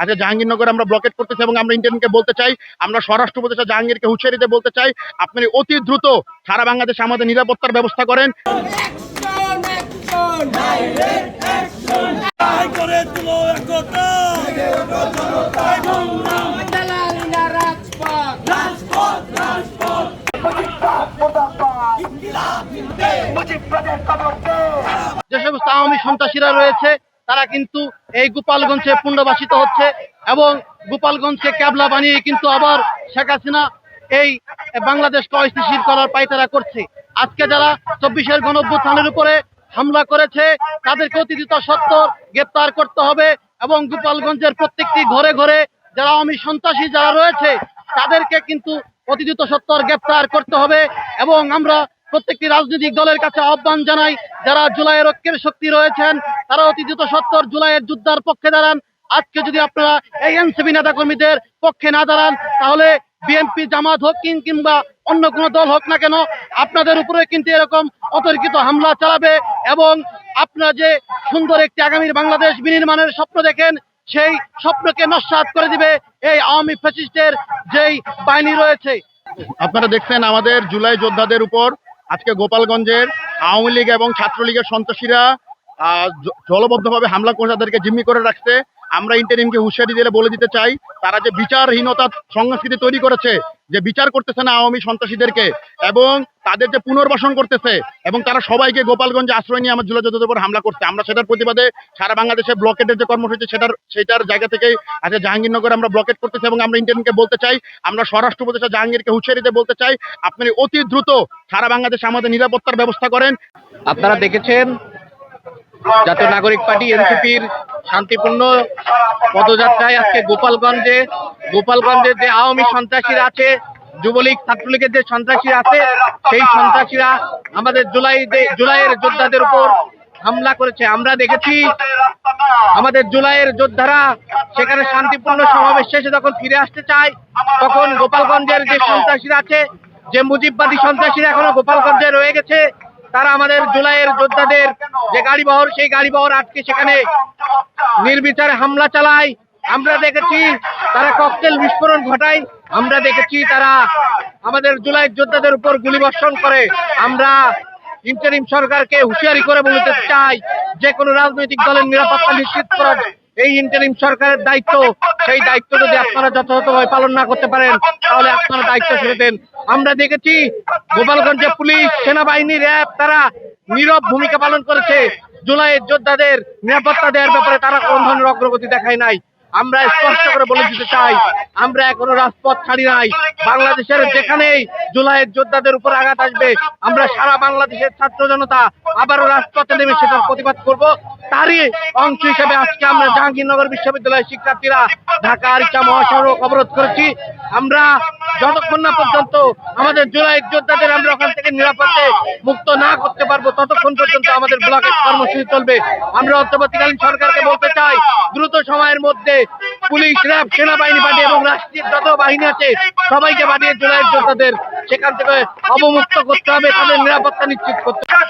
আজকে জাহাঙ্গীরনগর আমরা ব্লকেট করতেছি এবং আমরা ইন্টারনেটকে বলতে চাই, আমরা স্বরাষ্ট্র উপদেষ্টা জাহাঙ্গীরকে হুঁশিয়ারি দিয়ে বলতে চাই, আপনি অতি দ্রুত সারা বাংলাদেশে আমাদের নিরাপত্তার ব্যবস্থা করেন। যে সমস্ত আওয়ামী সন্ত্রাসীরা রয়েছে তারা কিন্তু এই গোপালগঞ্জে পুনর্বাসিত হচ্ছে এবং গোপালগঞ্জকে ক্যাবলা বানিয়ে কিন্তু আবার শেখ হাসিনা এই বাংলাদেশকে অস্থিতিশীল করার পায়তারা করছে। আজকে যারা 24-এর গণঅভ্যুত্থানের উপরে হামলা করেছে তাদেরকে অতি দ্রুত সত্বর গ্রেপ্তার করতে হবে এবং গোপালগঞ্জের প্রত্যেকটি ঘরে ঘরে যারা আওয়ামী সন্ত্রাসী যারা রয়েছে তাদেরকে কিন্তু অতি দ্রুত সত্বর গ্রেপ্তার করতে হবে। এবং আমরা প্রত্যেকটি রাজনৈতিক দলের কাছে আহ্বান জানাই, যারা জুলাইয়ের ঐক্যের শক্তি রয়েছেন তারা অতি দ্রুত সত্তর জুলাইয়ের যোদ্ধার পক্ষে দাঁড়ান। আজকে যদি আপনারা এই এনসিপি নেতাকর্মীদের পক্ষে না দাঁড়ান তাহলে বিএনপি জামাত হোক কিংবা অন্য কোনো দল হোক না কেন আপনাদের উপরে কিন্তু এরকম অতর্কিত হামলা চালাবে এবং আপনারা যে সুন্দর একটি আগামীর বাংলাদেশ বিনির্মাণের স্বপ্ন দেখেন সেই স্বপ্নকে নস্যাৎ করে দিবে এই আওয়ামী ফ্যাসিস্টের যেই বাহিনী রয়েছে। আপনারা দেখছেন আমাদের জুলাই যোদ্ধাদের উপর আজকে গোপালগঞ্জের আওয়ামী লীগ এবং ছাত্রলীগের সন্ত্রাসীরা দলবদ্ধভাবে হামলা করে তাদেরকে জিম্মি করে রাখছে। আমরা ইন্টারিমকে হুঁশিয়ারি দিয়ে বলে দিতে চাই, তারা যে বিচারহীনতার সংস্কৃতি তৈরি করেছে, যে বিচার করতেছে না আওয়ামী সন্ত্রাসীদেরকে এবং তাদের যে পুনর্বাসন করতেছে এবং তারা সবাইকে গোপালগঞ্জে আশ্রয় নিয়ে আমার জুলাই যোদ্ধাদের উপর হামলা করছে। আমরা সেটার প্রতিবাদে সারা বাংলাদেশে ব্লকেটের যে কর্মসূচি সেটার জায়গা থেকেই আজকে জাহাঙ্গীরনগর আমরা ব্লকেট করতেছি এবং আমরা ইন্টারনেটকে বলতে চাই, আমরা স্বরাষ্ট্র উপদেষ্টা জাহাঙ্গীরকে হুঁশিয়ারি দিয়ে বলতে চাই, আপনি অতি দ্রুত সারা বাংলাদেশে আমাদের নিরাপত্তার ব্যবস্থা করেন। আপনারা দেখেছেন জাতীয় নাগরিক পার্টি এনসিপির শান্তিপূর্ণ পদযাত্রায় আজকে গোপালগঞ্জে যে আওয়ামী সন্ত্রাসীরা আছে, যুবলীগ ছাত্রলীগের যে সন্ত্রাসীরা আছে সেই সন্ত্রাসীরা আমাদের জুলাইয়ের যোদ্ধাদের উপর হামলা করেছে। আমরা দেখেছি আমাদের জুলাইয়ের যোদ্ধারা সেখানে শান্তিপূর্ণ সমাবেশ শেষে যখন ফিরে আসতে চায় তখন গোপালগঞ্জের যে সন্ত্রাসীরা আছে, যে মুজিববাদী সন্ত্রাসীরা এখনো গোপালগঞ্জে রয়ে গেছে, তারা আমাদের জুলাইয়ের যোদ্ধাদের যে গাড়িবহর সেই গাড়িবহর আটকে সেখানে নির্বিচারে হামলা চালায়। আমরা দেখেছি তারা ককটেল বিস্ফোরণ ঘটায়, আমরা দেখেছি তারা আমাদের জুলাইয়ের যোদ্ধাদের উপর গুলিবর্ষণ করে। আমরা ইন্টারিম সরকারকে হুঁশিয়ারি করে বলতে চাই, যে কোনো রাজনৈতিক দলের নিরাপত্তা নিশ্চিত করার এই ইন্টারিম সরকারের দায়িত্ব, সেই দায়িত্ব যদি আপনারা যথাযথভাবে পালন না করতে পারেন তাহলে আপনারা দায়িত্ব ছেড়ে দেন। আমরা দেখেছি গোপালগঞ্জে পুলিশ, সেনাবাহিনী, র্যাব তারা নীরব ভূমিকা পালন করেছে। জুলাইয়ের যোদ্ধাদের নিরাপত্তা দেওয়ার ব্যাপারে তারা কোন ধরনের অগ্রগতি দেখায় নাই। আমরা স্পষ্ট করে বলে দিতে চাই, আমরা এখনো রাজপথ ছাড়ি নাই। বাংলাদেশের যেখানেই জুলাইয়ের যোদ্ধাদের উপর আঘাত আসবে আমরা সারা বাংলাদেশের ছাত্র জনতা আবারও রাজপথে নেমে সেটার প্রতিবাদ করব। তারই অংশ হিসেবে আজকে আমরা জাহাঙ্গীরনগর বিশ্ববিদ্যালয়ের শিক্ষার্থীরা ঢাকা আরিচা মহাসড়ক অবরোধ করেছি। আমরা যতক্ষণ না পর্যন্ত আমাদের জুলাইয়ের যোদ্ধাদের আমরা ওখান থেকে নিরাপদে মুক্ত না করতে পারবো ততক্ষণ পর্যন্ত আমাদের ব্লকের কর্মসূচি চলবে। আমরা অন্তর্বর্তীকালীন সরকারকে বলতে চাই, দ্রুত সময়ের মধ্যে পুলিশ, র্যাব, সেনাবাহিনী পাঠিয়ে এবং রাষ্ট্রীয় যত বাহিনী আছে সবাইকে পাঠিয়ে জুলাইয়ের যোদ্ধাদের সেখান থেকে অবমুক্ত করতে হবে, তাদের নিরাপত্তা নিশ্চিত করতে হবে।